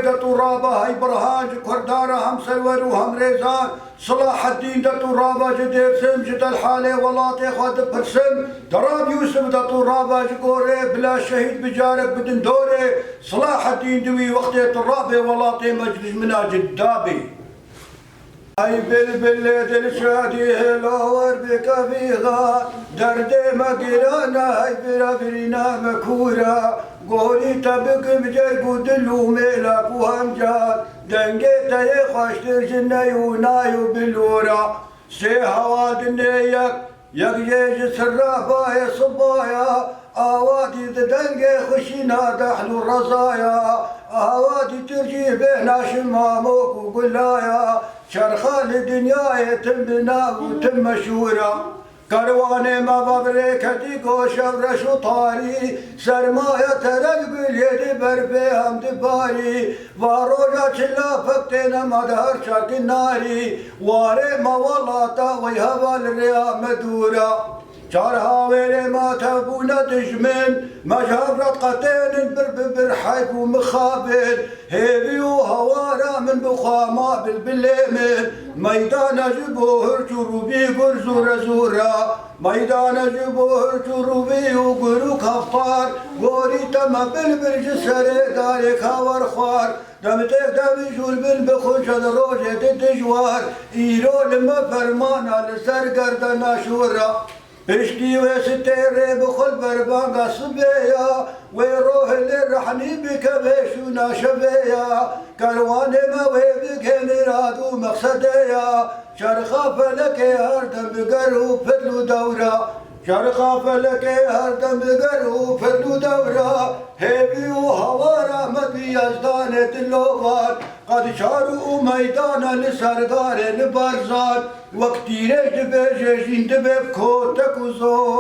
دا ترابا هاي برهان كردارا هم سلور وهم ريزان صلاح الدين دا ترابا جدير سم جد الحالة ولاطي خاد برسم دراب يوسف دا ترابا جقوري بلا شهيد بجارك بدن دوري صلاح الدين دوي وقت ترابي ولاطي مجلس مناجد دابي هاي بلبل دل شادي هلور بك فيها درد مقرانا هاي برابرنا مكورا قولي تبك بجاي قدلو ميلاك وهمجان دنگي تاي خاشتر جناي ونايو بالورا سي هواد النيك يجيج سرابايا صبايا اوادي دنگي خشينا دحلو الرزايا اوادي ترجي بينا شماموك وقلايا شرخال الدنيا يتم بنا وتم مشورة كرواني ما ببريكتي شبرش وطاري سرمايا ترق باليد بربيهم دباري واروجا چلا فكتنا مدهر شاك الناري واري ما ولاتا ويهبا الريا مدورا شارها ويلي ما تبونا دجمن مجهرت قتين برحيب ومخابل هيبي وهوارا من بخاما بالبليمن ميدان جبوهر جروبي قرزورة زورا ميدان جبوهر جروبي وقرو كفار قوري تم بالبرج سري دارك هاور خوار دمتك دم جول بالبخوش روجة الدجوار إيرو لما فرمانا لسر قردنا شورا اشتي وستيري بخل بربانغا صبيا ويروح اللي رحني بك بيشونا شبيا كرواني ما ويبك مرادو مقصديا شرخا فلك هردم بقرو فدلو دورا شرخا فلك هردم بقرو فدلو دورا هيبي وهوارا مدي يزدانة اللغات قد شاروا ميدانا لسردار البرزان وكتيرش دبجيشين دبب كوتك وزور